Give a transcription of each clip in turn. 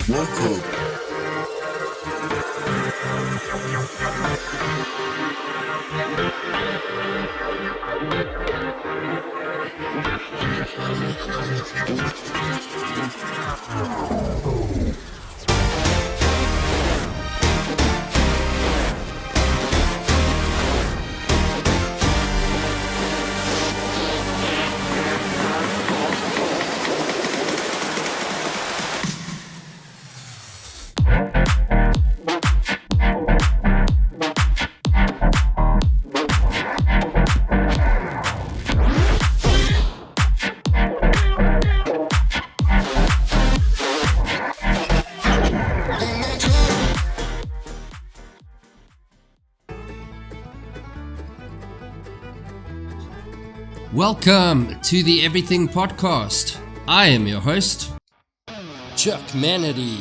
Welcome. Welcome to the Everything Podcast. I am your host, Chuck Manity.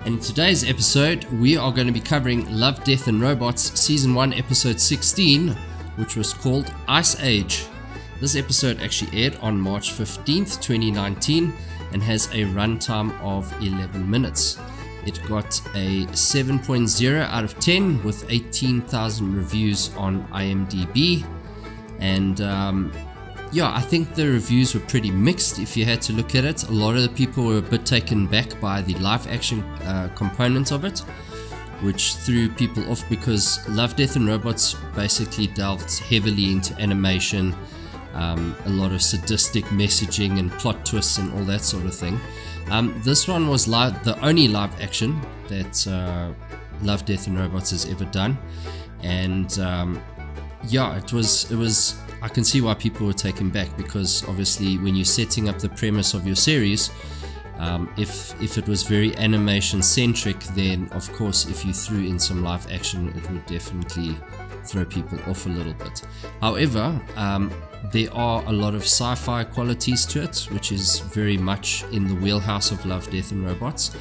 And in today's episode, we are going to be covering Love, Death and Robots Season 1, Episode 16, which was called Ice Age. This episode actually aired on March 15th, 2019 and has a runtime of 11 minutes. It got a 7.0 out of 10 with 18,000 reviews on IMDb. And I think the reviews were pretty mixed if you had to look at it. A lot of the people were a bit taken back by the live action component of it, which threw people off because Love, Death and Robots basically delved heavily into animation, a lot of sadistic messaging and plot twists and all that sort of thing. This one was the only live action that Love, Death and Robots has ever done, and it was. I can see why people were taken back because obviously when you're setting up the premise of your series, if it was very animation centric, then of course if you threw in some live action, it would definitely throw people off a little bit. However, there are a lot of sci-fi qualities to it, which is very much in the wheelhouse of Love, Death and Robots.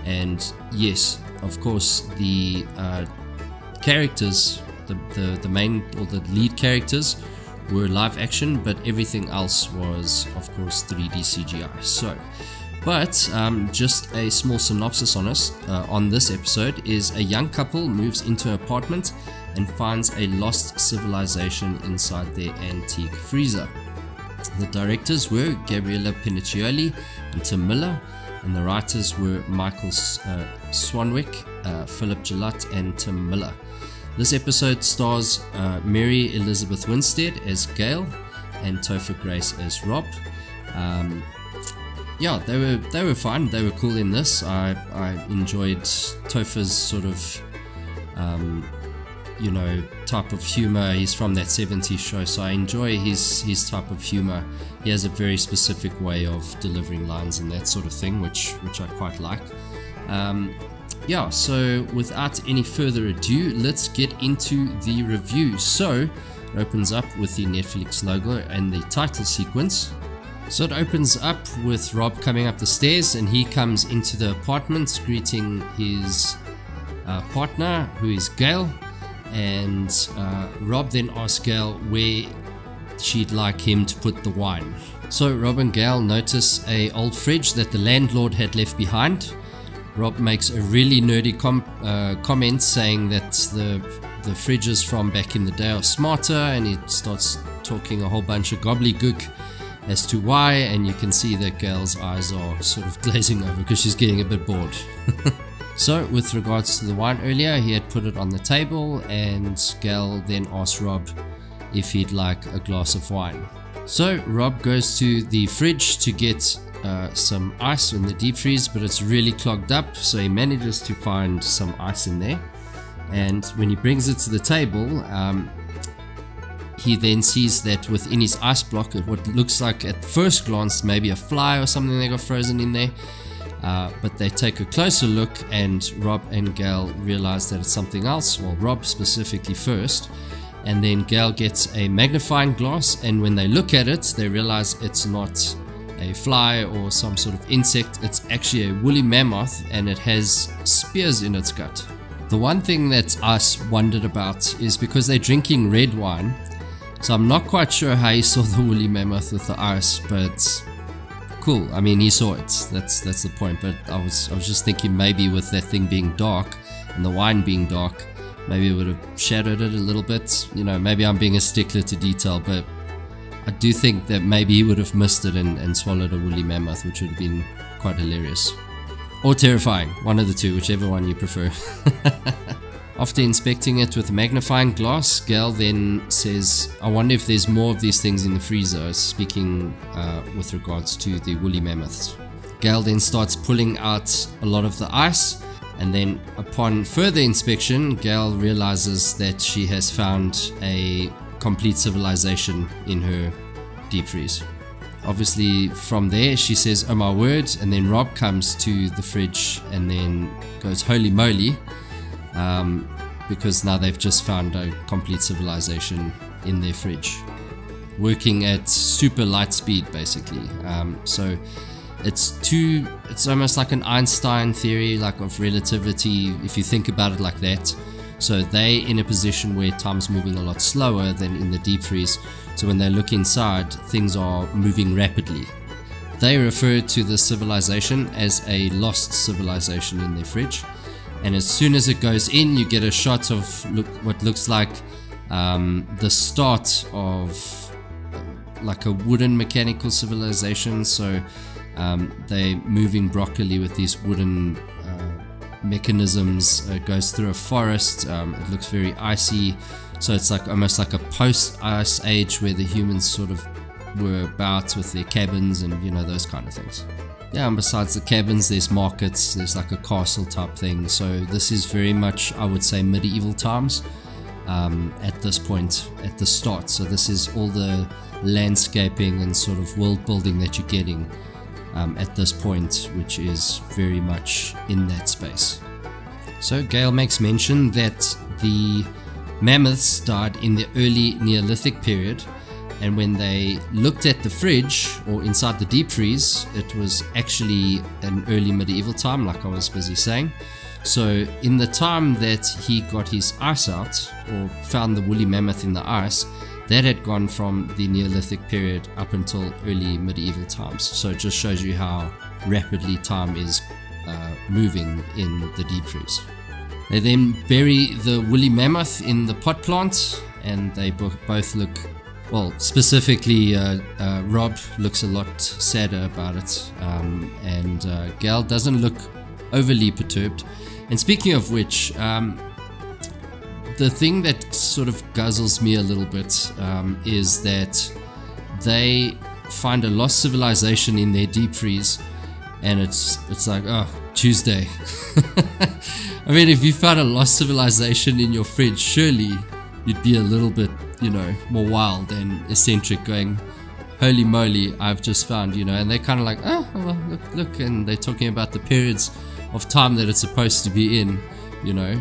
And yes, of course, the characters, the main or the lead characters were live action, but everything else was, of course, 3D CGI. But just a small synopsis on this episode is a young couple moves into an apartment and finds a lost civilization inside their antique freezer. The directors were Gabriella Piniccioli and Tim Miller, and the writers were Michael Swanwick, Philip Gillott, and Tim Miller. This episode stars Mary Elizabeth Winstead as Gail and Topher Grace as Rob. They were fun. They were cool in this. I enjoyed Topher's sort of type of humor. He's from that 70s show, so I enjoy his type of humor. He has a very specific way of delivering lines and that sort of thing, which I quite like. So without any further ado, let's get into the review. So it opens up with the Netflix logo and the title sequence. So it opens up with Rob coming up the stairs, and he comes into the apartment greeting his partner, who is Gail. And Rob then asks Gail where she'd like him to put the wine. So Rob and Gail notice a old fridge that the landlord had left behind. Rob makes a really nerdy comment saying that the fridges from back in the day are smarter, and he starts talking a whole bunch of gobbledygook as to why, and you can see that Gail's eyes are sort of glazing over because she's getting a bit bored. So with regards to the wine earlier, he had put it on the table, and Gail then asked Rob if he'd like a glass of wine. So Rob goes to the fridge to get some ice in the deep freeze, but it's really clogged up, so he manages to find some ice in there. And when he brings it to the table, he then sees that within his ice block, what looks like at first glance maybe a fly or something that got frozen in there. But they take a closer look, and Rob and Gail realize that it's something else. Well, Rob specifically first, and then Gail gets a magnifying glass, and when they look at it, they realize it's not a fly or some sort of insect. It's actually a woolly mammoth, and it has spears in its gut. The one thing that I wondered about is because they're drinking red wine, so I'm not quite sure how he saw the woolly mammoth with the ice, but cool. I mean, he saw it. That's the point. But I was just thinking maybe with that thing being dark and the wine being dark, maybe it would have shadowed it a little bit. Maybe I'm being a stickler to detail, but I do think that maybe he would have missed it and swallowed a woolly mammoth, which would have been quite hilarious. Or terrifying, one of the two, whichever one you prefer. After inspecting it with a magnifying glass, Gail then says, I wonder if there's more of these things in the freezer, speaking with regards to the woolly mammoths. Gail then starts pulling out a lot of the ice, and then upon further inspection, Gail realizes that she has found a complete civilization in her deep freeze. Obviously from there she says, oh my word, and then Rob comes to the fridge and then goes, holy moly, because now they've just found a complete civilization in their fridge, working at super light speed basically. So it's almost like an Einstein theory, like of relativity, if you think about it like that. So they in a position where time's moving a lot slower than in the deep freeze. So when they look inside, things are moving rapidly. They refer to the civilization as a lost civilization in their fridge. And as soon as it goes in, you get a shot of what looks like the start of like a wooden mechanical civilization. So they're moving broccoli with these wooden mechanisms. It goes through a forest. It looks very icy. So it's like almost like a post-ice age where the humans sort of were about with their cabins and those kind of things. Yeah, and besides the cabins, there's markets, there's like a castle type thing. So this is very much, I would say, medieval times at this point, at the start. So this is all the landscaping and sort of world building that you're getting at this point, which is very much in that space. So Gail makes mention that the mammoths died in the early Neolithic period, and when they looked at the fridge or inside the deep freeze, it was actually an early medieval time, like I was busy saying. So in the time that he got his ice out or found the woolly mammoth in the ice, that had gone from the Neolithic period up until early medieval times. So it just shows you how rapidly time is moving in the deep freeze. They then bury the woolly mammoth in the pot plant, and they both look, well, specifically Rob looks a lot sadder about it, and Gail doesn't look overly perturbed. And speaking of which, the thing that sort of guzzles me a little bit is that they find a lost civilization in their deep freeze, and it's like, oh, Tuesday. I mean, if you found a lost civilization in your fridge, surely you'd be a little bit, more wild and eccentric, going, holy moly, I've just found, and they're kind of like, oh, well, look, and they're talking about the periods of time that it's supposed to be in,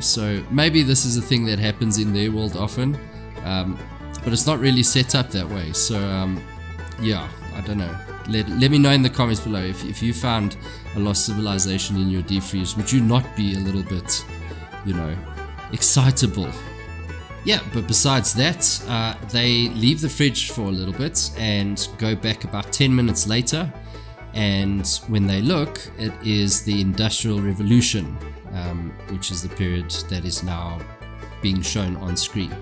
so maybe this is a thing that happens in their world often, but it's not really set up that way. So yeah, I don't know, let me know in the comments below if you found a lost civilization in your deep freeze, would you not be a little bit excitable? Yeah, but besides that, they leave the fridge for a little bit and go back about 10 minutes later, and when they look, it is the Industrial Revolution, which is the period that is now being shown on screen.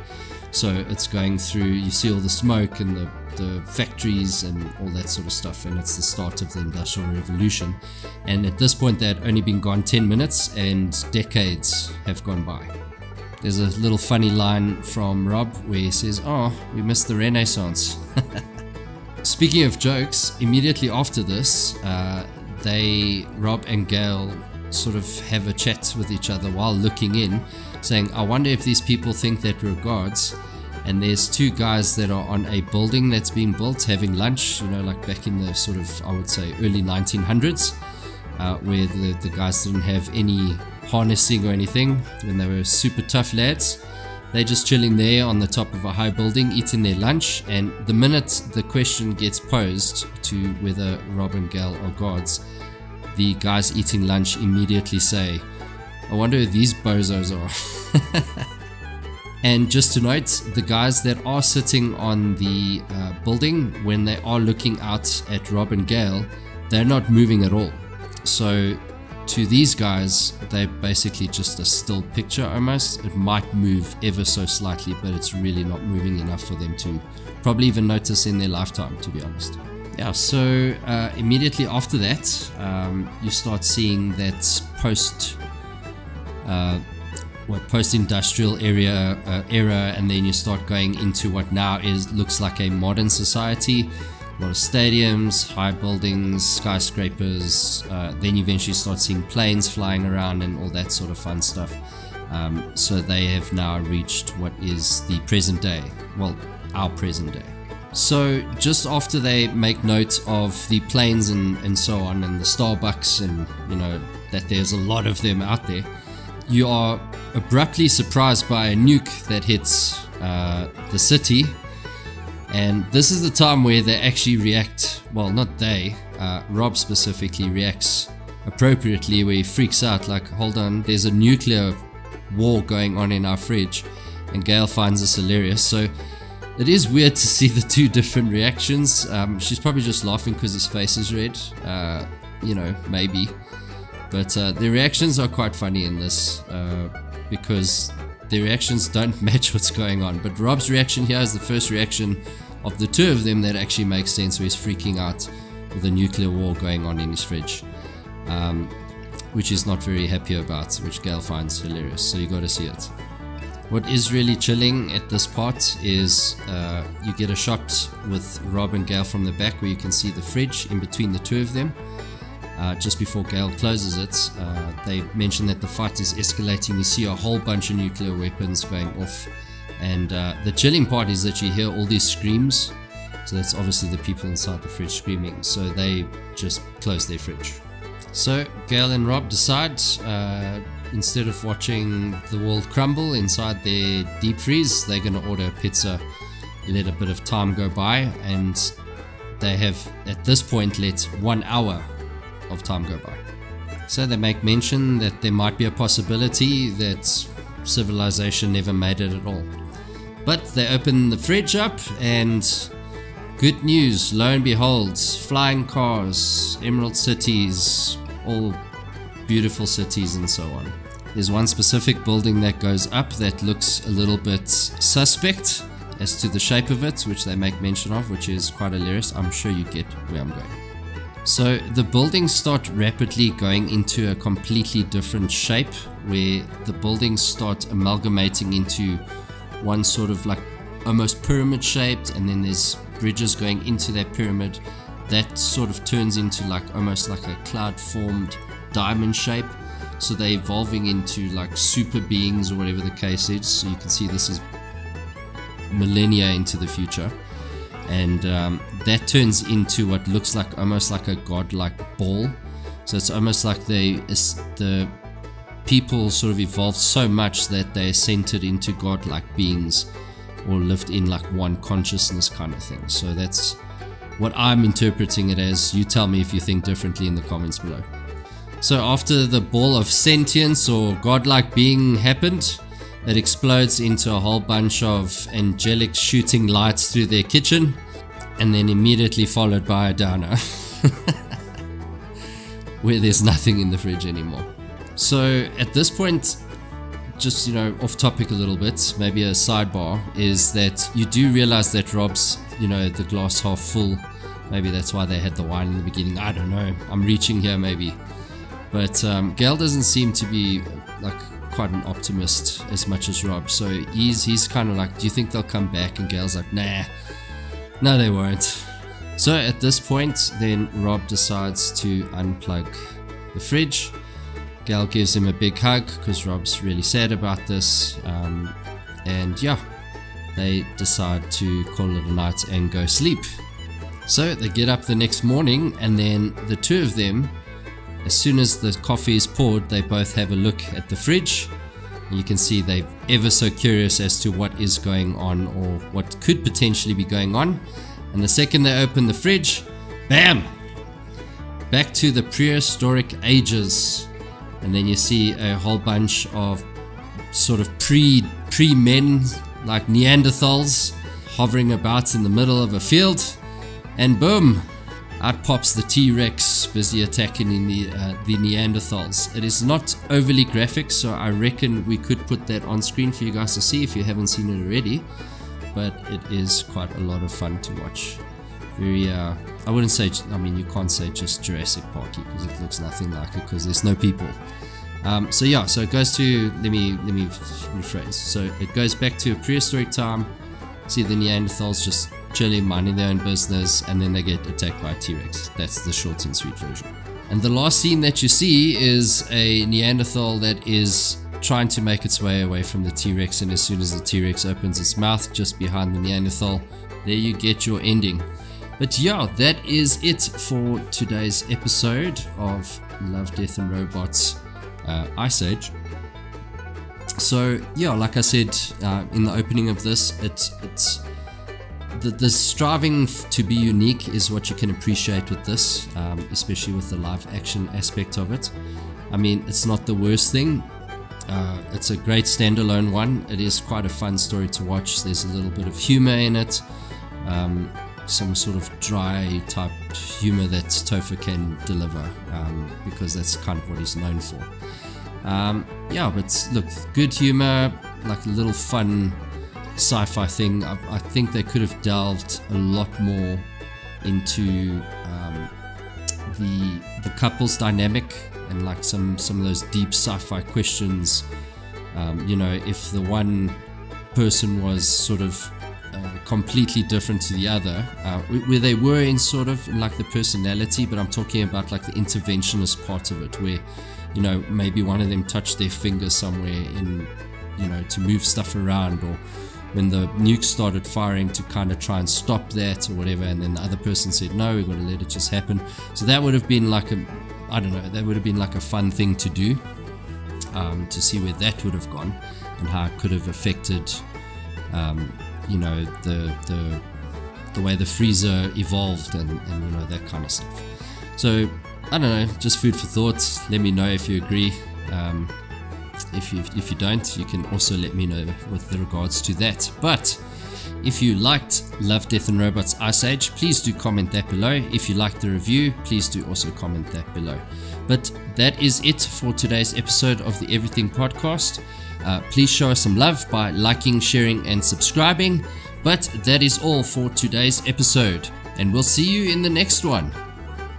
So it's going through, you see all the smoke and the factories and all that sort of stuff, and it's the start of the Industrial Revolution. And at this point they had only been gone 10 minutes and decades have gone by. There's a little funny line from Rob where he says, oh, we missed the Renaissance. Speaking of jokes, immediately after this, Rob and Gail sort of have a chat with each other while looking in, saying, I wonder if these people think that we're gods. And there's two guys that are on a building that's being built having lunch, like back in the sort of, I would say, early 1900s, where the guys didn't have any harnessing or anything, when they were super tough lads. They're just chilling there on the top of a high building, eating their lunch, and the minute the question gets posed to whether Rob and Gail are gods, the guys eating lunch immediately say, I wonder who these bozos are. And just to note, the guys that are sitting on the building, when they are looking out at Rob and Gail, they're not moving at all. So to these guys, they're basically just a still picture almost. It might move ever so slightly, but it's really not moving enough for them to probably even notice in their lifetime, to be honest. Yeah, so immediately after that, you start seeing that post-industrial era, and then you start going into what now looks like a modern society. A lot of stadiums, high buildings, skyscrapers. Then you eventually start seeing planes flying around and all that sort of fun stuff. So they have now reached what is the present day. Well, our present day. So just after they make note of the planes and so on, and the Starbucks, and that there's a lot of them out there, you are abruptly surprised by a nuke that hits the city. And this is the time where they actually react. Well, not they, Rob specifically reacts appropriately, where he freaks out like, hold on, there's a nuclear war going on in our fridge. And Gail finds this hilarious. So it is weird to see the two different reactions. She's probably just laughing because his face is red, maybe. But the reactions are quite funny in this because the reactions don't match what's going on. But Rob's reaction here is the first reaction of the two of them that actually makes sense, where he's freaking out with a nuclear war going on in his fridge, which he's not very happy about, which Gail finds hilarious. So you got to see it. What is really chilling at this part is you get a shot with Rob and Gail from the back, where you can see the fridge in between the two of them. Just before Gail closes it, they mention that the fight is escalating. You see a whole bunch of nuclear weapons going off, and the chilling part is that you hear all these screams. So that's obviously the people inside the fridge screaming. So they just close their fridge. So Gail and Rob decide, instead of watching the world crumble inside their deep freeze, they're going to order a pizza, let a bit of time go by, and they have at this point let 1 hour of time go by. So they make mention that there might be a possibility that civilization never made it at all. But they open the fridge up, and good news, lo and behold, flying cars, emerald cities, all beautiful cities and so on. There's one specific building that goes up that looks a little bit suspect as to the shape of it, which they make mention of, which is quite hilarious. I'm sure you get where I'm going. So the buildings start rapidly going into a completely different shape, where the buildings start amalgamating into one sort of like almost pyramid shaped, and then there's bridges going into that pyramid that sort of turns into like almost like a cloud formed diamond shape. So they're evolving into like super beings or whatever the case is. So you can see this is millennia into the future. And that turns into what looks like almost like a godlike ball. So it's almost like the people sort of evolved so much that they're centered into godlike beings, or lived in like one consciousness kind of thing. So that's what I'm interpreting it as. You tell me if you think differently in the comments below. So after the ball of sentience or godlike being happened, it explodes into a whole bunch of angelic shooting lights through their kitchen, and then immediately followed by a downer where there's nothing in the fridge anymore. So at this point, just off topic a little bit, maybe a sidebar, is that you do realize that Rob's the glass half full. Maybe that's why they had the wine in the beginning, I don't know, I'm reaching here maybe. But Gail doesn't seem to be like quite an optimist as much as Rob. So he's kind of like, do you think they'll come back? And Gail's like, nah, no they won't. So at this point, then Rob decides to unplug the fridge. Gail gives him a big hug because Rob's really sad about this. And yeah, they decide to call it a night and go sleep. So they get up the next morning, and then the two of them, as soon as the coffee is poured, they both have a look at the fridge. And you can see they're ever so curious as to what is going on, or what could potentially be going on. And the second they open the fridge, bam! Back to the prehistoric ages. And then you see a whole bunch of sort of pre-men, like Neanderthals, hovering about in the middle of a field. And boom! out pops the T-Rex busy attacking in the Neanderthals. It is not overly graphic, so I reckon we could put that on screen for you guys to see if you haven't seen it already, but it is quite a lot of fun to watch. Very, I wouldn't say, I mean, you can't say just Jurassic Parky because it looks nothing like it because there's no people. So it goes to, let me rephrase. So it goes back to a prehistoric time. See the Neanderthals just chilling, minding their own business, and then they get attacked by a T-Rex. That's the short and sweet version. And the last scene that you see is a Neanderthal that is trying to make its way away from the T-Rex, and as soon as the T-Rex opens its mouth just behind the Neanderthal, there you get your ending. But yeah, that is it for today's episode of Love, Death and Robots Ice Age. So yeah, like I said in the opening of this, it's the striving to be unique is what you can appreciate with this, especially with the live action aspect of it. I mean, it's not the worst thing. It's a great standalone one. It is quite a fun story to watch. There's a little bit of humor in it, some sort of dry type humor that Topher can deliver, because that's kind of what he's known for. But look, good humor, like a little fun sci-fi thing. I think they could have delved a lot more into the couple's dynamic and like some of those deep sci-fi questions. If the one person was sort of completely different to the other, where they were in sort of in like the personality, but I'm talking about like the interventionist part of it, where maybe one of them touched their finger somewhere in to move stuff around, or when the nuke started firing to kind of try and stop that or whatever, and then the other person said no, we're going to let it just happen. So that would have been like that would have been like a fun thing to do, to see where that would have gone and how it could have affected the way the freezer evolved and that kind of stuff. So I don't know, just food for thought. Let me know if you agree. If you don't, you can also let me know with regards to that. But if you liked Love, Death and Robots Ice Age, please do comment that below. If you liked the review, please do also comment that below. But that is it for today's episode of the Everything Podcast. Please show us some love by liking, sharing and subscribing. But that is all for today's episode, and we'll see you in the next one.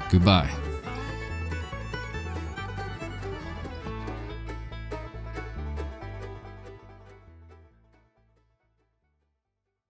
Goodbye.